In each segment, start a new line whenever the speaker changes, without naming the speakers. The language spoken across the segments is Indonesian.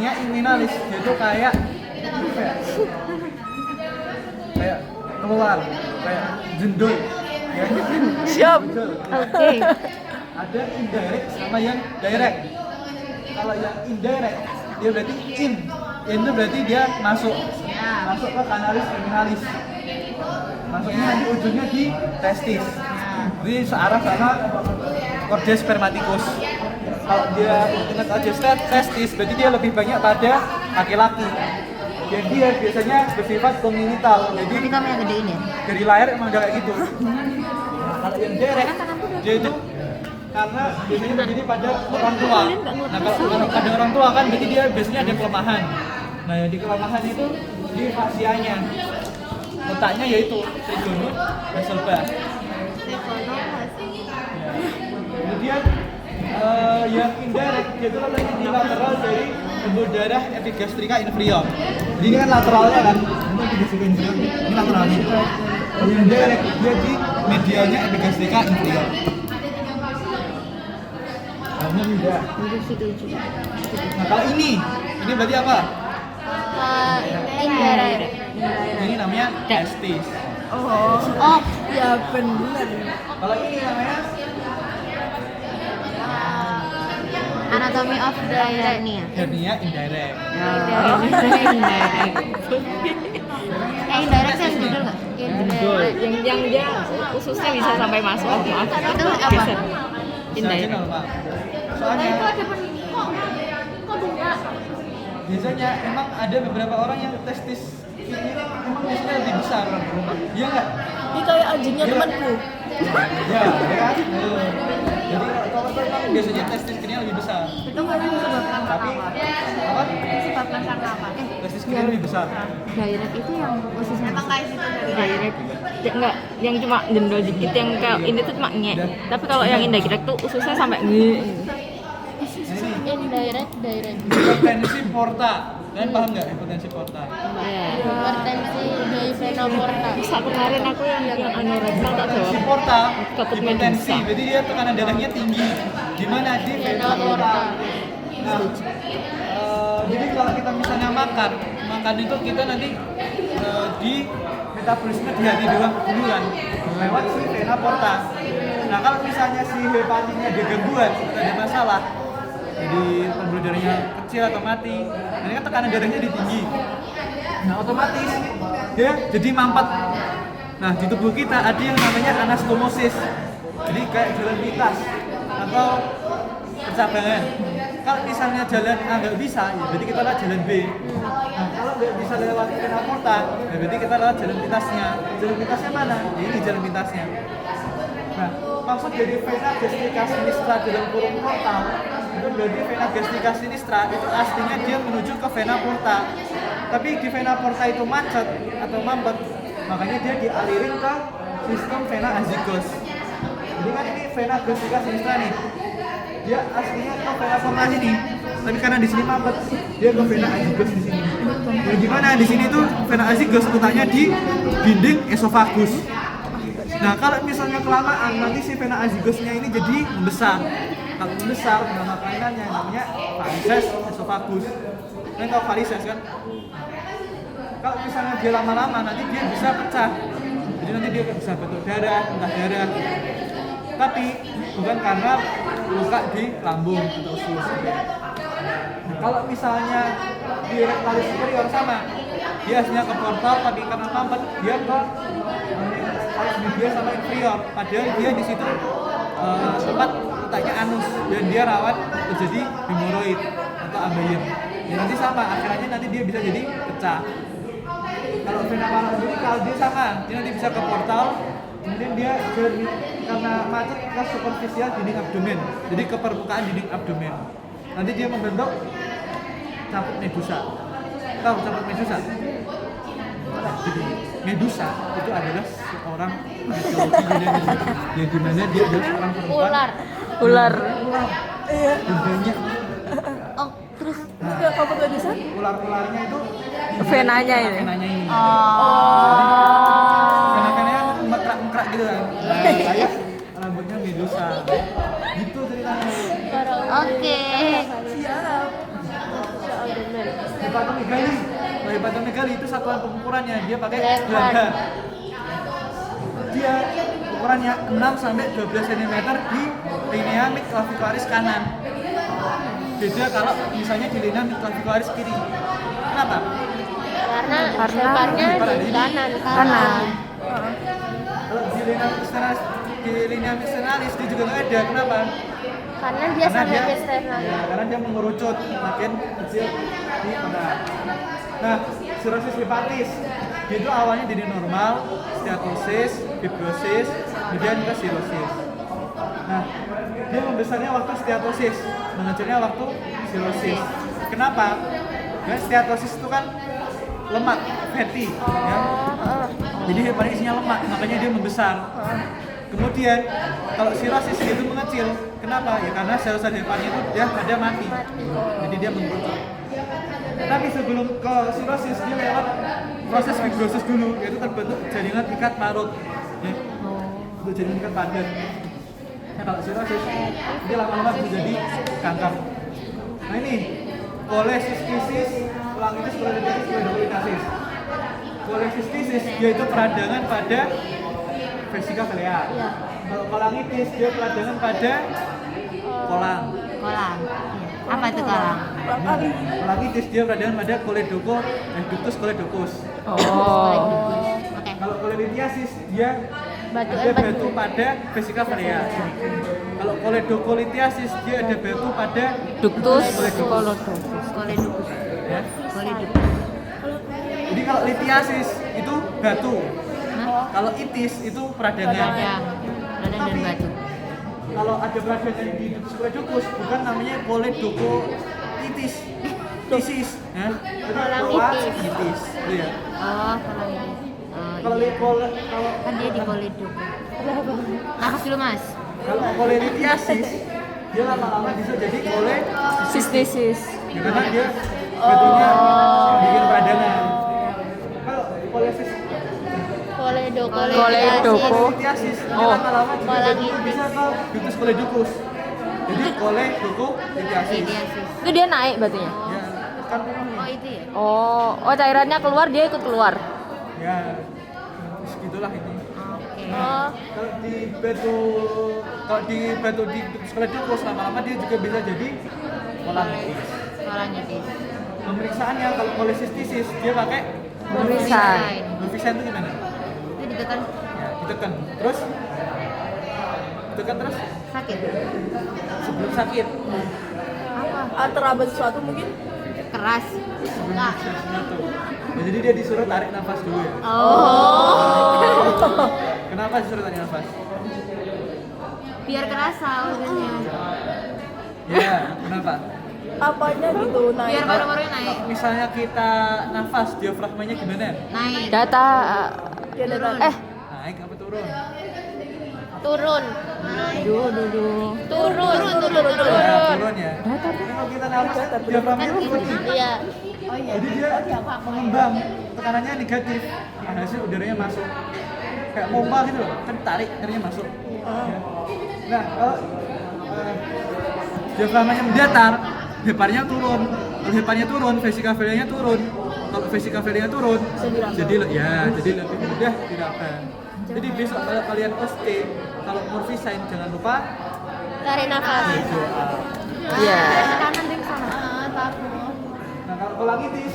aslinya inguinalis, dia itu kayak keluar, kayak jendul ya.
Siap.
Jendul.
Oke.
Ada indirect sama yang direct. Kalau yang indirect dia berarti in itu berarti dia masuk ke kanalis terminalis, masuknya di ujungnya di testis, jadi searah sama corda spermaticus. Kalau dia ingat aja testis berarti dia lebih banyak pada laki-laki, jadi dia biasanya bersifat kongenital, jadi
Jadi kamu yang gedein ya?
dari lahir emang udah kayak gitu. Kalau yang direct dia itu karena biasanya terjadi pada orang tua. Nah kalau pada orang tua kan berarti dia biasanya ada kelemahan. Nah di kelemahan itu di fasianya, letaknya yaitu trigonum basalba. Kemudian yang indirect dia itu letaknya di lateral dari pembuluh darah epigastrika inferior. Jadi ini kan lateralnya kan, ini epigastrika inferior, ini lateralnya. Yang direct dia di medialnya epigastrika inferior. Hanya tidak. Nah kalau ini berarti apa?
Indirect.
Ini namanya testis.
Oh, ya benar.
Kalau ini namanya
Anatomy of the hernia.
hernia indirect.
Indirect yang judul nggak?
Yang dia ususnya bisa sampai masuk. Maaf.
Itu apa?
Geser.
Bisa aja normal. Soalnya biasanya emang ada beberapa orang yang testis ini emang biasanya lebih besar. Iya nggak?
Ini kayak anjingnya temanku.
Ya, ya kan? Jadi kalau memang biasanya testis kirinya lebih besar.
Itu kadang disebabkan
Tapi apa?
disebabkan karena apa?
Testis kirinya lebih besar.
Direct itu yang ususnya emang kayak situ dari
Direct. Enggak, yang cuma jendol dikit, yang kalau ini tuh cuma nyek. Tapi kalau yang indirect tuh ususnya sampai nge.
indirect.
Hipertensi porta. Kalian paham nggak hipertensi porta?
Hipertensi dari vena porta.
Saat kemarin aku yang anoreksia tak
Hipertensi
jawab.
porta,
Takut
hipertensi,
medusa.
berarti dia tekanan darahnya tinggi. Di mana di vena porta. Nah, jadi kalau kita misalnya makan itu kita nanti di metabolisme di hati doang dulu kan, lewat si vena porta. Nah kalau misalnya si hepatitnya ada gangguan, ada masalah, jadi pembuluh darahnya kecil atau mati, nanti kan tekanan darahnya jadi tinggi. Nah otomatis dia jadi mampet. Nah di tubuh kita ada yang namanya anastomosis, jadi kayak jalan pintas atau percabangan. Kalau misalnya jalan A nggak bisa, ya berarti kita lewat jalan B. Nah kalau nggak bisa lewat vena porta, ya berarti kita lewat jalan pintasnya. Jalan pintasnya mana? Ya, ini jalan pintasnya. Nah maksud dari vena gastrica sinistra dalam kurung portal itu berarti vena gastrica sinistra itu aslinya dia menuju ke vena porta. Tapi di vena porta itu macet atau mampet, makanya dia dialirin ke sistem vena azygos. Jadi kan ini vena gastrica sinistra nih, dia aslinya ke vena porta sini, tapi karena di sini mampet, dia ke vena azygos di sini. Nah, gimana di sini tuh vena azygos letaknya di dinding esofagus. Nah kalau misalnya kelamaan nanti si vena azygosnya ini jadi membesar. Kalau membesar nama kelainannya namanya varices esophagus. Kalian tahu varices kan? Kalau misalnya dia lama-lama nanti dia bisa pecah. Jadi nanti dia bisa bentuk darah, entah darah. Tapi bukan karena luka di lambung atau usus. Nah, kalau misalnya di rectalis superior sama, dia aslinya ke portal tapi karena mampet dia ke medial sama inferior. Padahal dia di situ tempat letaknya anus dan dia rawan terjadi hemoroid atau ambeien. Ya nanti sama, akhirnya nanti dia bisa jadi pecah. Kalau vena paraumbilical dia sama, dia nanti bisa ke portal, kemudian dia karena macet ke superficial dinding abdomen, jadi ke permukaan dinding abdomen. Nanti dia membentuk caput medusa. Tahu caput medusa? Jadi medusa itu adalah seorang mitologi yang dimana dia adalah seorang perempuan
Ular. Iya.
dan banyak.
Oh, terus
Enggak kamu nggak bisa?
Ular-ularnya itu
Venanya ini.
venanya ini.
oh.
Vena-venanya mekrak-mekrak gitu kan. Kayak rambutnya medusa. Gitu ceritanya.
Oke.
Siap.
hepatomegali itu satuan pengukurannya dia pakai
Black
Blanca.
card.
Dia ukurannya 6 sampai 12 cm di linea midclaviculis kanan. Beda kalau misalnya di linea midclaviculis kiri. Kenapa?
Karena
Karena
depannya di kanan.
Kanan.
Kalau di linea externalis dia juga nggak ada. Kenapa?
Karena dia sampai ke sternum.
Ya, karena dia mengerucut makin kecil di tengah. Nah, sirosis hepatis dia itu awalnya jadi normal, steatosis, fibrosis, kemudian ke sirosis. Nah, dia membesarnya waktu steatosis, mengecilnya waktu sirosis. Kenapa? Ya, steatosis itu kan lemak, fatty, ya. Jadi hepatin isinya lemak, makanya dia membesar. Kemudian kalau sirosis dia itu mengecil. Kenapa? Ya karena sel-sel hepatnya itu dia ada mati. Jadi dia mengerucut. Tapi sebelum ke sirosis dia lewat proses fibrosis dulu, yaitu terbentuk jaringan ikat parut. Ya. Untuk jaringan ikat padat. Nah, kalau sirosis dia lama-lama bisa jadi kanker. Nah ini kolesistisis, kolangitis, kolelititis, koledokulitasis. Kolesistisis dia itu peradangan pada vesika vilea.
Iya.
Kalau kolangitis dia peradangan pada kolang.
Kolang. Apa itu kolang?
Kolangitis dia peradangan pada ductus coledochus.
Oh.
Oke.
Kalau kolelitiasis dia
Batu
ada
empat.
batu pada vesika vilea. Kalau koledokolitiasis dia ada batu pada
Ductus
coledochus.
coledochus.
Koledupus.
Ya.
Koledupus.
Jadi kalau litiasis itu batu.
Hah?
Kalau itis itu peradangan.
Radang. Radang dan batu.
Kalau ada peradangan di ductus coledochus bukan namanya koledocholitis. Itis, ya.
Kolangitis.
Itis. Iya.
Oh, kolangitis. Oh,
Kalau
iya.
kalau
Kan dia di koledupus. Nafas dulu, Mas.
kalau kolelitiasis dia lama-lama bisa jadi
Sistisis.
ya, karena dia batunya bikin peradangan. Kalau kolesis kolelitiasis dia
Oh.
lama-lama juga jadi
Kolangitis.
bisa ke ductus coledochus. Jadi koledokolitiasis.
Litiasis.
Itu dia naik batunya.
Ya, kan
Oh, itu ya?
Oh cairannya keluar dia ikut keluar.
ya segitulah ini.
Oke.
Nah, kalau di batu di ductus coledochus lama-lama dia juga bisa jadi kolangitis.
Kolangitis.
Pemeriksaannya kalau kolesistisis dia pakai
Pemeriksaan.
Pemeriksaan itu gimana?
Itu ditekan
Ya, ditekan. Terus ditekan terus
sakit.
sebelum sakit.
Apa?
Teraba sesuatu mungkin.
Keras. Enggak.
Sesuatu. Ya, jadi dia disuruh tarik nafas dulu ya.
Oh.
Kenapa disuruh tarik nafas?
Biar kerasa organnya.
Ya, kenapa?
Apanya gitu naik.
Biar paru-parunya naik.
Misalnya kita nafas, diafragmanya gimana?
Naik.
Data
Dia ada
Naik apa turun?
Turun.
dulu.
Turun.
Ya, turun ya.
Data
Tapi kalau kita nafas, diafragmanya
Kan
turun.
iya.
Jadi dia mengembang, tekanannya negatif. Hasil udaranya masuk. Kayak pompa gitu loh, kan tarik, akhirnya masuk. Ya. Nah, kalau diafragmanya mendatar, heparnya turun. Kalau heparnya turun, vesika vilea-nya turun. Kalau vesika vilea turun, jadi lebih mudah diraba. Jadi besok kalau kalian OST, kalau morfisin jangan lupa
Tarik nafas.
doa.
Iya.
Kanan deh ke sana. Takut.
Nah kalau kolangitis,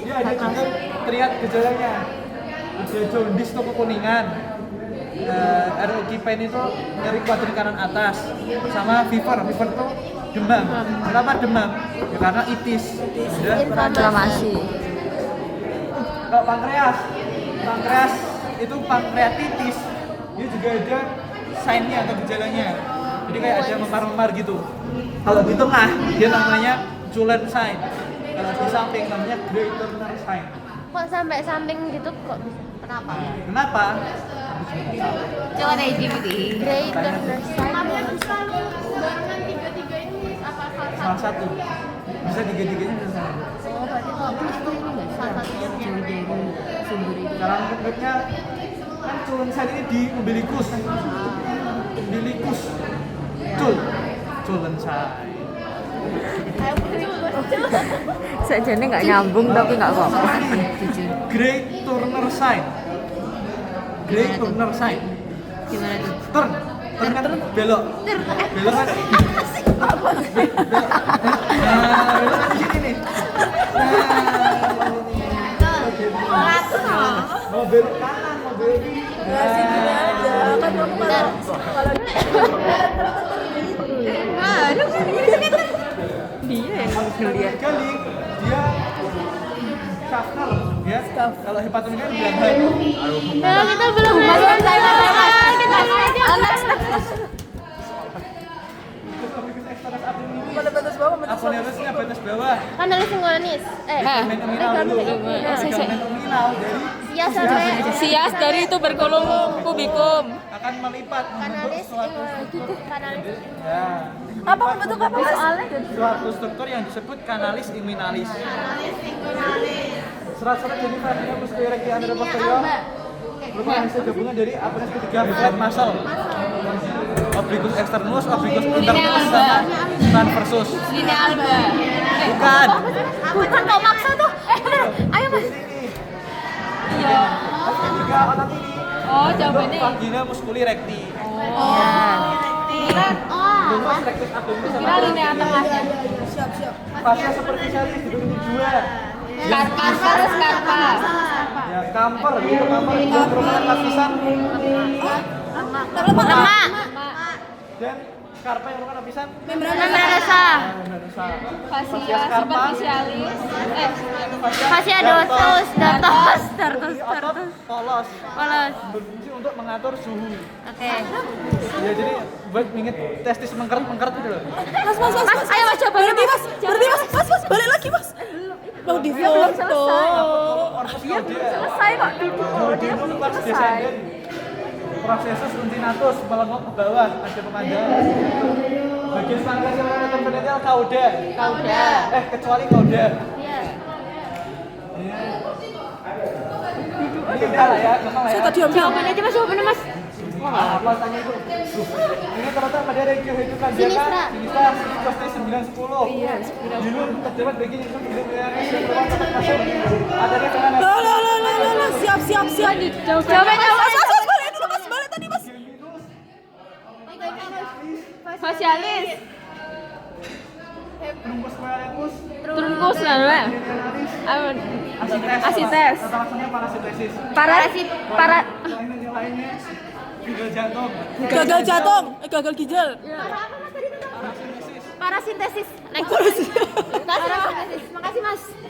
dia ada juga triad gejalanya. Ada jaundice atau kekuningan, ROG pain itu nyeri kuadri kanan atas, sama fever itu demam. Kenapa demam? Ya karena itis. Ya.
Inflamasi.
Kalau pankreas itu pankreatitis, dia juga ada sign-nya atau gejalanya. Jadi kayak ada memar-memar gitu. Kalau di tengah dia namanya Julen sign. Kalau di samping namanya Grey Turner sign.
Kok sampai samping gitu kok bisa? Kenapa?
Kenapa?
Coba deh GPT. Grey Turner sign.
Salah satu. Bisa tiga-tiganya bisa sama.
Oh, berarti kalau itu ini nggak salah satu yang jauh dari sumber itu.
Cara konkretnya kan Julen sign ini di umbilikus. Umbilikus. Julen sign.
Sajane nggak nyambung tapi nggak apa-apa.
Jujur.
Great Turner sign. Great Turner sign.
Gimana tuh?
Turn kan belok. Belok kan. Belok kan di sini nih. Mau belok kanan, mau belok kiri.
Ya sih gini aja. Kan kamu kalau
Dia yang ngeliat.
Kali dia Schaffner ya. Kalau hepatomegaly bilang hai.
Kita belum masuk kita
pada batas bawah batas bawah.
Aponeurisnya batas bawah.
Kanalis singonis.
Ligament nominal dulu. Ligament nominal dari
Sias sampai
Sias dari tuberkulum kubikum.
akan melipat membentuk suatu
kanalis.
ya.
Apa membentuk apa mas?
Suatu struktur yang disebut kanalis immunalis. Serat-serat jadi tadinya muscular erecti anterior posterior merupakan hasil gabungan dari apenes ketiga flat muscle, obliquus externus, obliquus internus, sama transversus.
Ini Alba.
Bukan.
Bukan kau maksa tuh. Bener. Ayo mas.
Iya. Tiga otot ini.
Oh jawabannya.
Vagina musculi recti. Lumus rectus abdominis sama
Kira linea tengahnya.
Siap siap.
fascia superficialis dibagi dua.
Karpa harus karpa.
Ya, kamper gitu, kamper itu merupakan lapisan
Lemak.
dan karpa yang merupakan lapisan
Membranasa.
membranasa.
Fascia superficialis.
Fascia dotus, dartos.
Jadi otot polos
Polos.
berfungsi untuk mengatur suhu.
Oke.
Ya jadi buat mingit testis mengkeret gitu loh.
Mas mas mas.
Mas, ayo mas coba.
Berhenti mas. Berhenti mas. Mas mas balik lagi mas. Mau di foto.
Orpus cauda.
Selesai kok.
Duodenum pars descendens. Processus uncinatus melengkung ke bawah, ada pemandangan. Bagian pankreas yang ada terpendental cauda. Kecuali cauda.
Iya.
Ini udah lah ya, gampang lah ya.
Saya tadi ambil.
Jawabannya aja mas, jawabannya mas.
Wah, apa tanya itu? Ini terletak pada regio hidupandaka,
Sinistra.
sinistra, pasti 910. Iya, 910. Dulu terdapat bagian yang hidup yang merupakan tempat masuk. Adanya dengan
Lah, siap siap siap.
Jawabannya
Mas mas mas balik dulu mas balik tadi mas.
Fasialis.
Trunkus moelicus,
Trunkus lah. Asites.
Tata laksananya parasitesis.
Parasit.
Lainnya ginjal jantung.
Gagal jantung. Gagal ginjal.
Parasintesis. Next. Makasih mas.